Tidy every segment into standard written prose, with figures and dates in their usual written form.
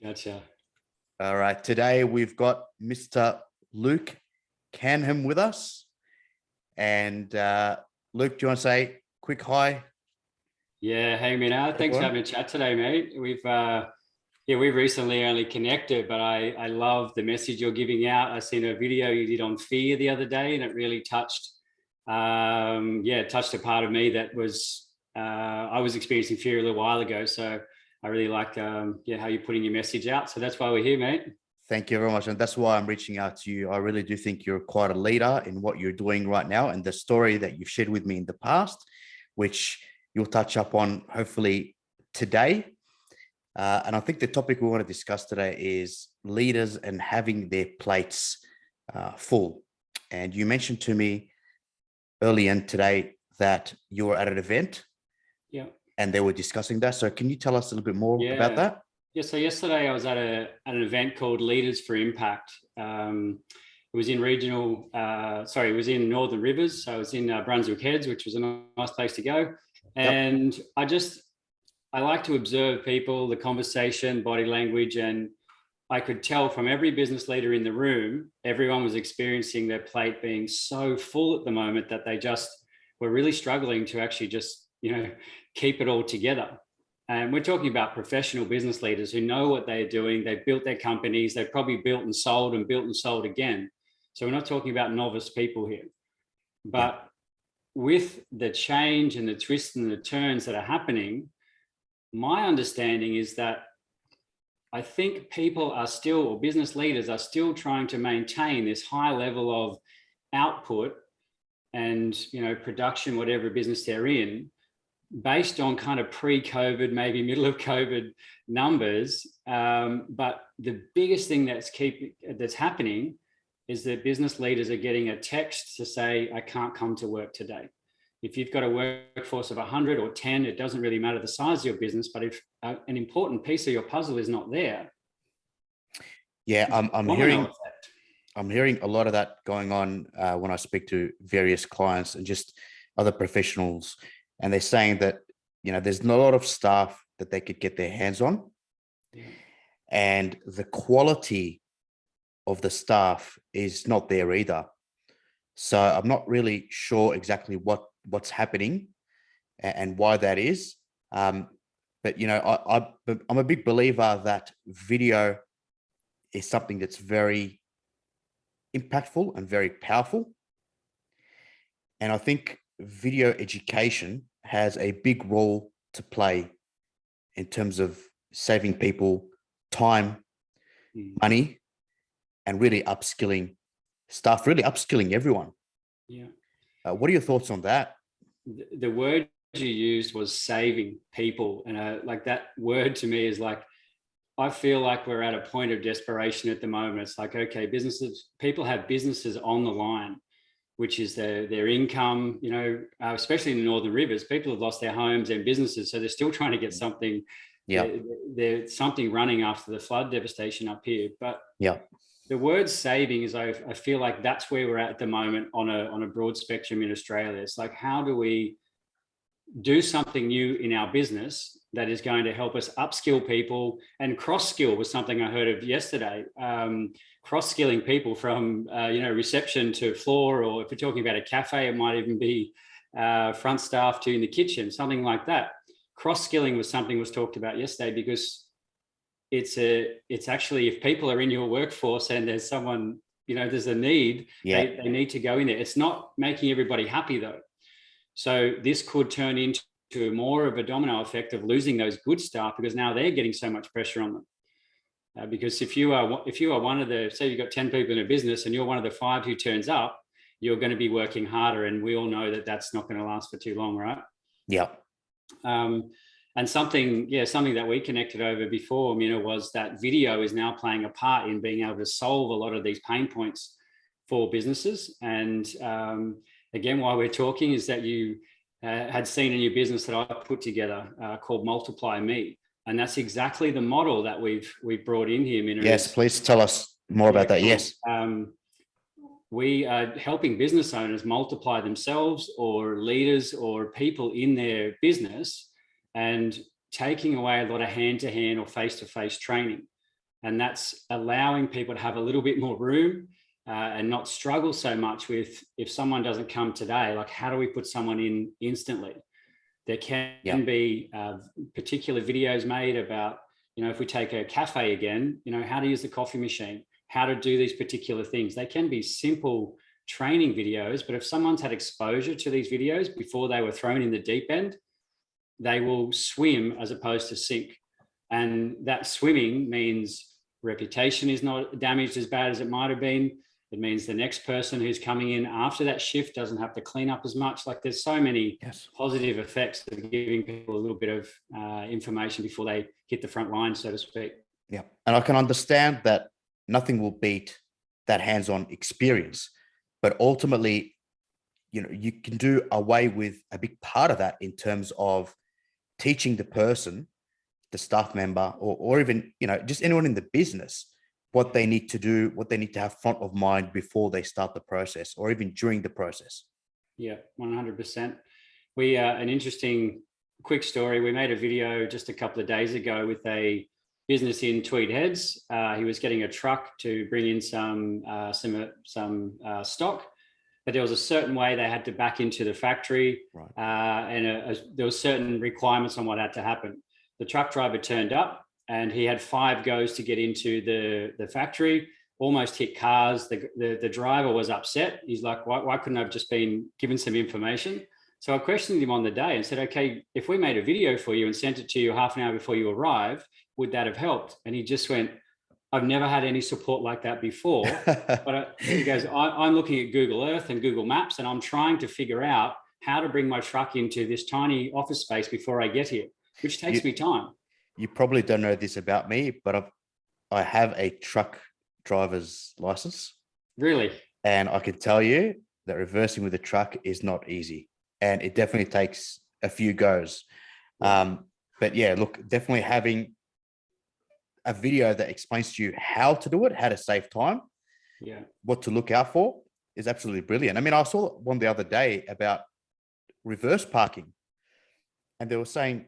Gotcha. All right. Today we've got Mr. Luke Canham with us. And Luke, do you want to say a quick hi? Yeah. Hey, Mina. Thanks for having a chat today, mate. We've recently only connected, but I love the message you're giving out. I seen a video you did on fear the other day, and it really touched a part of me that was I was experiencing fear a little while ago. So I really like how you're putting your message out. So that's why we're here, mate. Thank you very much. And that's why I'm reaching out to you. I really do think you're quite a leader in what you're doing right now, and the story that you've shared with me in the past, which you'll touch up on hopefully today. And I think the topic we want to discuss today is leaders and having their plates full. And you mentioned to me early in today that you were at an event, and they were discussing that. So can you tell us a little bit more about that? Yeah. So yesterday I was at an event called Leaders for Impact. It was in it was in Northern Rivers. So I was in Brunswick Heads, which was a nice place to go. And I like to observe people, the conversation, body language, and I could tell from every business leader in the room, everyone was experiencing their plate being so full at the moment that they just were really struggling to actually just, keep it all together. And we're talking about professional business leaders who know what they're doing. They've built their companies. They've probably built and sold again. So we're not talking about novice people here. But with the change and the twists and the turns that are happening, my understanding is that I think people are still, or business leaders are still trying to maintain this high level of output and, production, whatever business they're in, based on kind of pre-COVID, maybe middle of COVID numbers. But the biggest thing that's happening is that business leaders are getting a text to say, I can't come to work today. If you've got a workforce of 100 or 10, it doesn't really matter the size of your business, but if an important piece of your puzzle is not there. Yeah, I'm hearing a lot of that going on when I speak to various clients and just other professionals. And they're saying that, there's not a lot of staff that they could get their hands on. Yeah. And the quality of the staff is not there either. So I'm not really sure exactly what's happening and why that is. But, I'm a big believer that video is something that's very impactful and very powerful. And I think video education has a big role to play in terms of saving people time, money, and really upskilling staff, really upskilling everyone. Yeah. What are your thoughts on that? The word you used was saving people. And like that word to me is like, I feel like we're at a point of desperation at the moment. It's like, okay, people have businesses on the line, which is their income, especially in the Northern Rivers. People have lost their homes and businesses, so they're still trying to get something. Yeah, there's something running after the flood devastation up here. But the word saving is, I feel like that's where we're at the moment on a broad spectrum in Australia. It's like, how do we do something new in our business that is going to help us upskill people? And cross-skill was something I heard of yesterday. Cross-skilling people from, reception to floor, or if we're talking about a cafe, it might even be front staff to in the kitchen, something like that. Cross-skilling was something was talked about yesterday, because it's actually, if people are in your workforce and there's someone, there's a need, they need to go in there. It's not making everybody happy though. So this could turn into more of a domino effect of losing those good staff, because now they're getting so much pressure on them. Because if you are one of the, say you've got 10 people in a business and you're one of the 5 who turns up, you're going to be working harder. And we all know that that's not going to last for too long, right? Yeah. And something that we connected over before, was that video is now playing a part in being able to solve a lot of these pain points for businesses. And again, while we're talking, is that you had seen a new business that I put together called Multiply Me. And that's exactly the model that we've brought in here, Mina. Yes, please tell us more about that. Yes. We are helping business owners multiply themselves, or leaders or people in their business, and taking away a lot of hand-to-hand or face-to-face training. And that's allowing people to have a little bit more room and not struggle so much with, if someone doesn't come today, like how do we put someone in instantly? There can be particular videos made about, if we take a cafe again, how to use the coffee machine, how to do these particular things. They can be simple training videos, but if someone's had exposure to these videos before they were thrown in the deep end, they will swim as opposed to sink. And that swimming means reputation is not damaged as bad as it might have been. It means the next person who's coming in after that shift doesn't have to clean up as much. Like there's so many positive effects of giving people a little bit of information before they hit the front line, so to speak. Yeah. And I can understand that nothing will beat that hands-on experience, but ultimately, you can do away with a big part of that in terms of teaching the person, the staff member, or even, just anyone in the business, what they need to do, what they need to have front of mind before they start the process or even during the process. Yeah, 100%. We, an interesting quick story. We made a video just a couple of days ago with a business in Tweed Heads. He was getting a truck to bring in some stock, but there was a certain way they had to back into the factory, right. And there were certain requirements on what had to happen. The truck driver turned up and he had 5 goes to get into the factory, almost hit cars. The driver was upset. He's like, why couldn't I have just been given some information? So I questioned him on the day and said, okay, if we made a video for you and sent it to you half an hour before you arrived, would that have helped? And he just went, I've never had any support like that before. But he goes, I'm looking at Google Earth and Google Maps, and I'm trying to figure out how to bring my truck into this tiny office space before I get here, which takes me time. You probably don't know this about me, but I have a truck driver's license. Really? And I can tell you that reversing with a truck is not easy. And it definitely takes a few goes. But yeah, look, definitely having a video that explains to you how to do it, how to save time, what to look out for is absolutely brilliant. I mean, I saw one the other day about reverse parking, and they were saying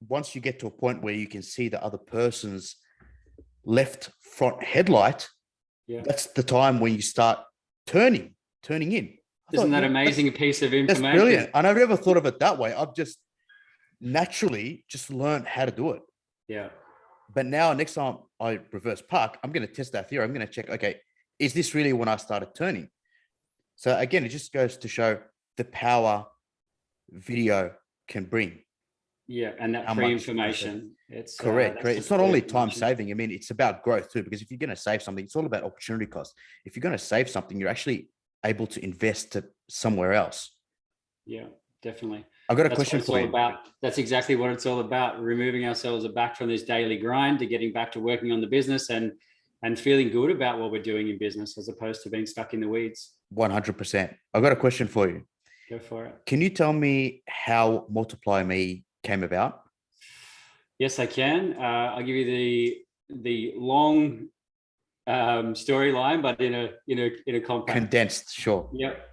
once you get to a point where you can see the other person's left front headlight, that's the time when you start turning in. Isn't that amazing? A piece of information. That's brilliant. And I've never thought of it that way. I've just naturally just learned how to do it. Yeah. But now next time I reverse park, I'm going to test that theory. I'm going to check, okay, is this really when I started turning? So again, it just goes to show the power video can bring. Yeah, and that free information. It's correct. It's not only time saving. I mean, it's about growth too, because if you're going to save something, it's all about opportunity cost. If you're going to save something, you're actually able to invest it somewhere else. Yeah, definitely. I've got a question for you. That's exactly what it's all about. Removing ourselves back from this daily grind to getting back to working on the business and feeling good about what we're doing in business as opposed to being stuck in the weeds. 100%. I've got a question for you. Go for it. Can you tell me how Multiply Me came about? Yes, I can. I'll give you the long storyline, but in a compact, condensed. Sure. Yep.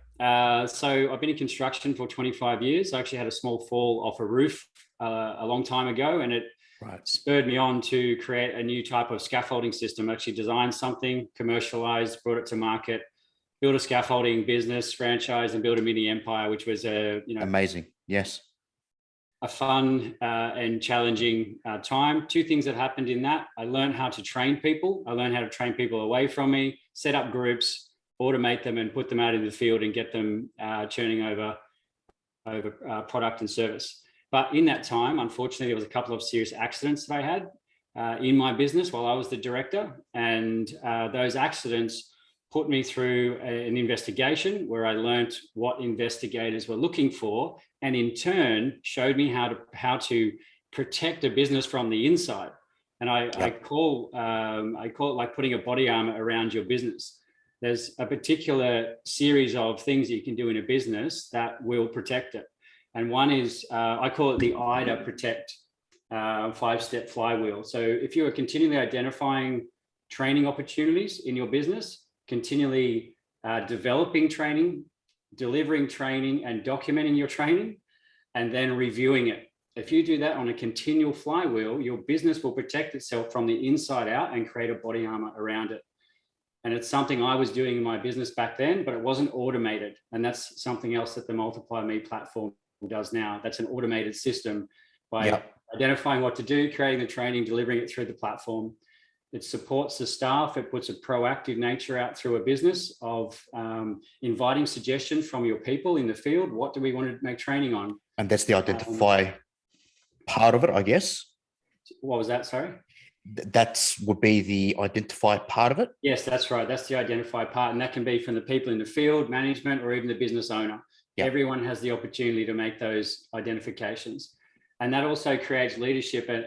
So I've been in construction for 25 years. I actually had a small fall off a roof a long time ago, and it spurred me on to create a new type of scaffolding system. I actually designed something, commercialized, brought it to market, built a scaffolding business, franchise, and built a mini empire, which was amazing. Yes. A fun and challenging time. 2 things that happened in that. I learned how to train people. I learned how to train people away from me, set up groups, automate them, and put them out in the field and get them churning over product and service. But in that time, unfortunately, there was a couple of serious accidents that I had in my business while I was the director. And those accidents put me through an investigation where I learned what investigators were looking for, and in turn showed me how to protect a business from the inside. And I call it like putting a body armor around your business. There's a particular series of things that you can do in a business that will protect it. And one is, I call it the IDA Protect 5-step flywheel. So if you are continually identifying training opportunities in your business, continually developing training, delivering training, and documenting your training, and then reviewing it If you do that on a continual flywheel, your business will protect itself from the inside out and create a body armor around it. And it's something I was doing in my business back then, but it wasn't automated. And that's something else that the Multiply Me platform does now. That's an automated system by identifying what to do, creating the training, delivering it through the platform. It supports the staff. It puts a proactive nature out through a business of inviting suggestions from your people in the field. What do we want to make training on? And that's the identify part of it, I guess. What was that? Sorry? That would be the identify part of it. Yes, that's right. That's the identify part. And that can be from the people in the field, management, or even the business owner. Yep. Everyone has the opportunity to make those identifications. And that also creates leadership and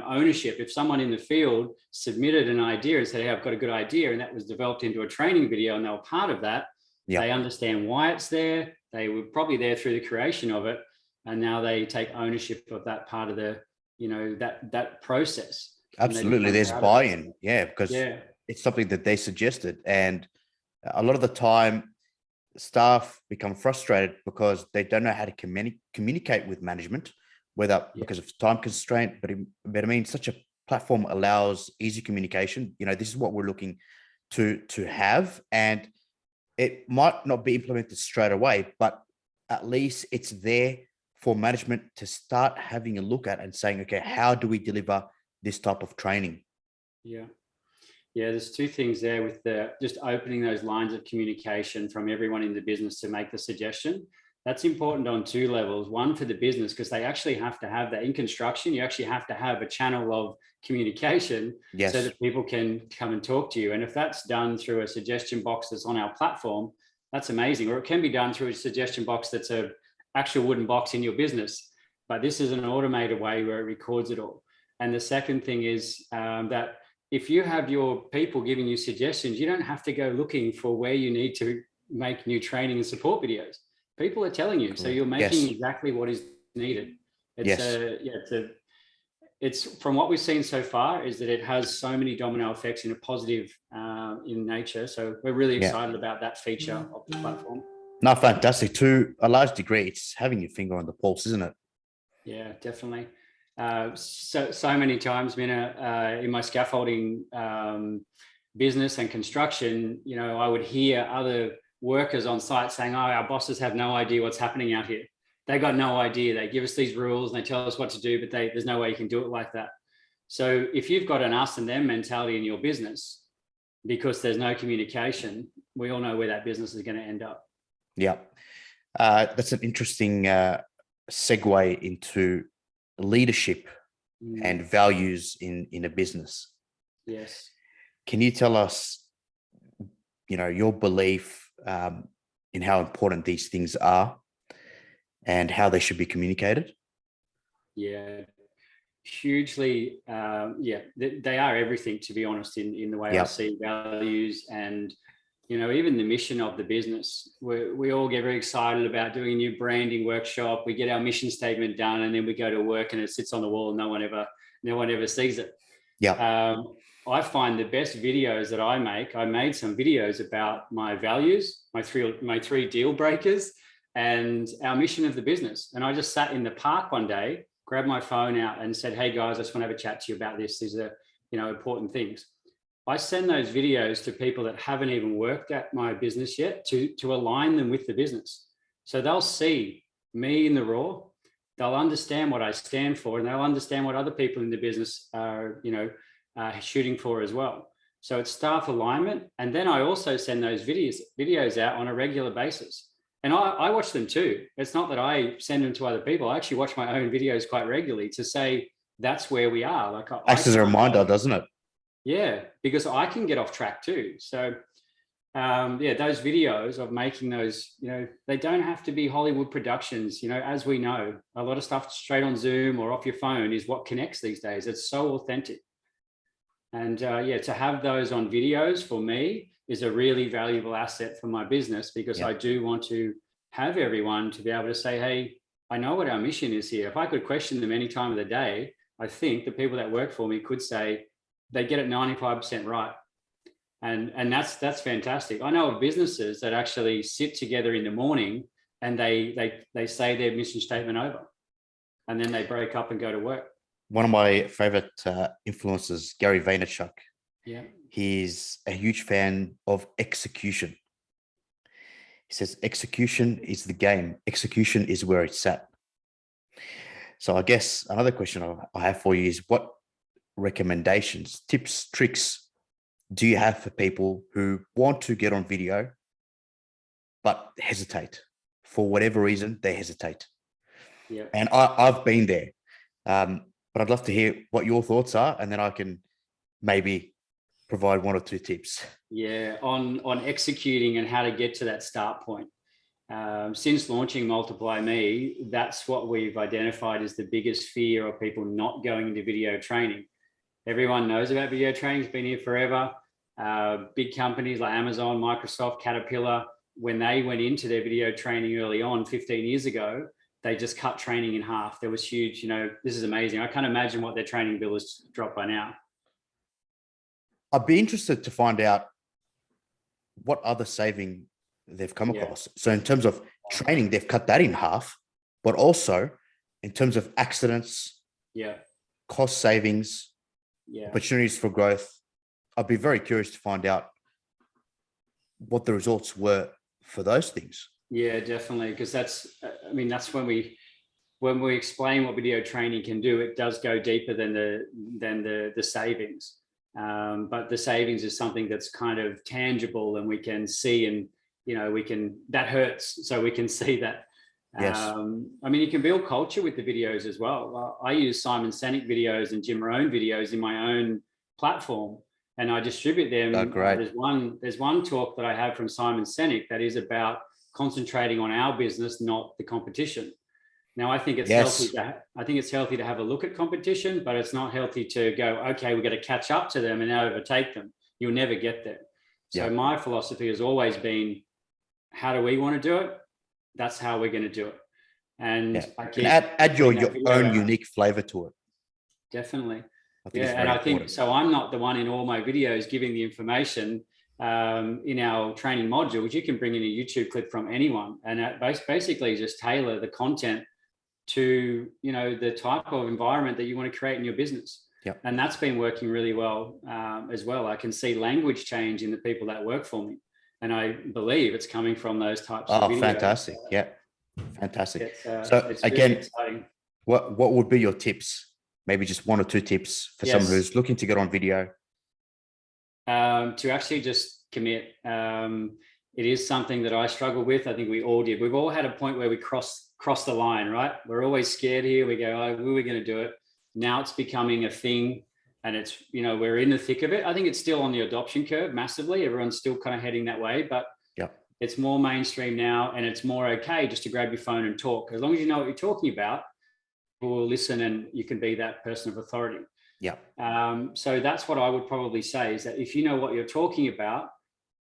ownership. If someone in the field submitted an idea and said, hey, I've got a good idea, and that was developed into a training video and they were part of that, they understand why it's there. They were probably there through the creation of it. And now they take ownership of that part of the, that process. Absolutely. There's buy-in. Because it's something that they suggested. And a lot of the time, staff become frustrated because they don't know how to communicate with management, whether because of time constraint, but I mean, such a platform allows easy communication. This is what we're looking to have, and it might not be implemented straight away, but at least it's there for management to start having a look at and saying, okay, how do we deliver this type of training? There's two things there with just opening those lines of communication from everyone in the business to make the suggestion. That's important on two levels. One, for the business, because they actually have to have that in construction. You actually have to have a channel of communication so that people can come and talk to you. And if that's done through a suggestion box that's on our platform, that's amazing. Or it can be done through a suggestion box that's a actual wooden box in your business. But this is an automated way where it records it all. And the second thing is that if you have your people giving you suggestions, you don't have to go looking for where you need to make new training and support videos. People are telling you, so you're making exactly what is needed. It's from what we've seen so far is that it has so many domino effects in a positive in nature. So we're really excited about that feature of the platform. No, fantastic. To a large degree, it's having your finger on the pulse, isn't it? Yeah, definitely. So many times, Mina, in my scaffolding business and construction, I would hear other workers on site saying, oh, our bosses have no idea what's happening out here. They got no idea. They give us these rules and they tell us what to do, but there's no way you can do it like that. So if you've got an us and them mentality in your business, because there's no communication, we all know where that business is going to end up. Yeah. That's an interesting segue into leadership and values in a business. Yes. Can you tell us, your belief in how important these things are and how they should be communicated? Yeah, hugely. They are everything, to be honest, in the way I see values and, even the mission of the business. We all get very excited about doing a new branding workshop. We get our mission statement done and then we go to work and it sits on the wall and no one ever sees it. I find the best videos that I made some videos about my values, my three deal breakers, and our mission of the business. And I just sat in the park one day, grabbed my phone out and said, hey guys, I just want to have a chat to you about this. These are, important things. I send those videos to people that haven't even worked at my business yet to align them with the business. So they'll see me in the raw, they'll understand what I stand for, and they'll understand what other people in the business are, shooting for as well. So it's staff alignment. And then I also send those videos out on a regular basis. And I watch them too. It's not that I send them to other people. I actually watch my own videos quite regularly to say that's where we are. Like acts as a reminder, doesn't it? Yeah, because I can get off track too. So those videos of making those, they don't have to be Hollywood productions. As we know, a lot of stuff straight on Zoom or off your phone is what connects these days. It's so authentic. And to have those on videos for me is a really valuable asset for my business, because I do want to have everyone to be able to say, hey, I know what our mission is here. If I could question them any time of the day, I think the people that work for me could say they get it 95% right. And that's fantastic. I know of businesses that actually sit together in the morning and they say their mission statement over. and then they break up and go to work. One of my favorite influencers, Gary Vaynerchuk, Yeah. he's a huge fan of execution. He says, execution is the game. Execution is where it's at. So I guess another question I have for you is, what recommendations, tips, tricks do you have for people who want to get on video, but hesitate? For whatever reason, they hesitate. Yeah. And I've been there. But I'd love to hear what your thoughts are, and then I can maybe provide one or two tips. Yeah, on executing and how to get to that start point. Since launching Multiply Me, that's what we've identified as the biggest fear of people not going into video training. Everyone knows about video training, it's been here forever. Big companies like Amazon, Microsoft, Caterpillar, when they went into their video training early on 15 years ago, they just cut training in half. There was huge, this is amazing. I can't imagine what their training bill has dropped by now. I'd be interested to find out what other saving they've come across. So in terms of training, they've cut that in half, but also in terms of accidents, cost savings, opportunities for growth. I'd be very curious to find out what the results were for those things. Yeah, definitely. Because that's when we explain what video training can do, it does go deeper than the savings. But the savings is something that's kind of tangible and we can see, and that hurts. So we can see that. Yes. You can build culture with the videos as well. I use Simon Sinek videos and Jim Rohn videos in my own platform, and I distribute them. Oh, great. There's one talk that I have from Simon Sinek that is about concentrating on our business, not the competition. Now, I think it's healthy to have a look at competition, but it's not healthy to go, okay, we've got to catch up to them and overtake them. You'll never get there. So my philosophy has always been, how do we want to do it? That's how we're going to do it. And I keep add your own unique flavor to it. Definitely. I think so. I'm not the one in all my videos giving the information. In our training modules, you can bring in a YouTube clip from anyone, and basically just tailor the content to the type of environment that you want to create in your business. And that's been working really well as well. I can see language change in the people that work for me, and I believe it's coming from those types of videos. Fantastic. Fantastic. So again, really exciting. What would be your tips? Maybe just one or two tips for someone who's looking to get on video. To actually just commit. It is something that I struggle with. I think we all did. We've all had a point where we cross the line, right? We're always scared here. We go, oh, we were going to do it. Now it's becoming a thing, and it's, we're in the thick of it. I think it's still on the adoption curve massively. Everyone's still kind of heading that way, but it's more mainstream now, and it's more okay just to grab your phone and talk. As long as you know what you're talking about, people will listen, and you can be that person of authority. So that's what I would probably say, is that if you know what you're talking about,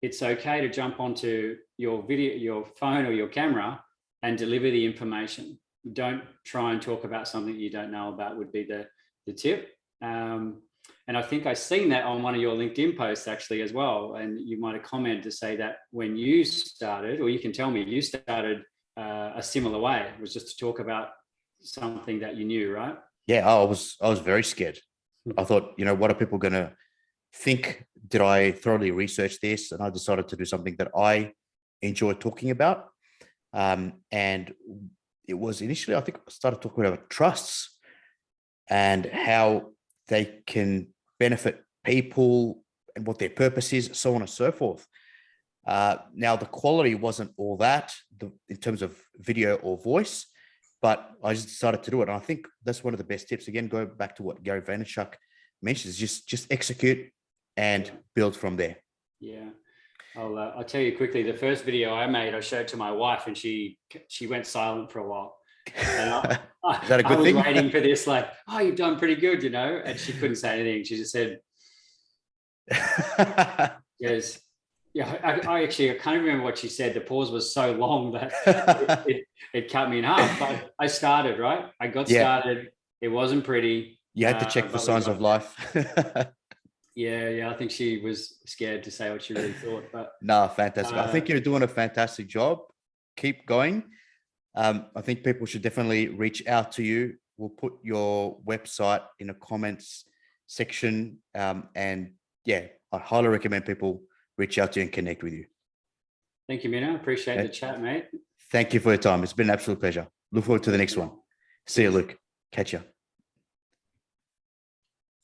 it's okay to jump onto your video, your phone or your camera, and deliver the information. Don't try and talk about something you don't know about, would be the tip. And I think I've seen that on one of your LinkedIn posts actually as well. And you might have commented to say that when you started, or you can tell me you started a similar way, it was just to talk about something that you knew, right? Yeah, I was very scared. I thought, what are people going to think? Did I thoroughly research this? And I decided to do something that I enjoy talking about. And it was initially, I think I started talking about trusts and how they can benefit people and what their purpose is, so on and so forth. Now, the quality wasn't all that in terms of video or voice, but I just decided to do it. And I think that's one of the best tips. Again, go back to what Gary Vaynerchuk mentions, just execute and build from there. Yeah. I'll tell you quickly, the first video I made, I showed to my wife, and she went silent for a while. And Is that a good thing? I was waiting for this, like, oh, you've done pretty good, and she couldn't say anything. She just said, yes. Yeah, I can't remember what she said. The pause was so long that it cut me in half. But I started, right? I got started. It wasn't pretty. You had to check for signs of life. Yeah. I think she was scared to say what she really thought. But no, fantastic. I think you're doing a fantastic job. Keep going. I think people should definitely reach out to you we'll put your website in the comments section. And yeah, I highly recommend people reach out to you and connect with you. Thank you, Mina. Appreciate the chat, mate. Thank you for your time. It's been an absolute pleasure. Look forward to the next one. See you, Luke. Catch you.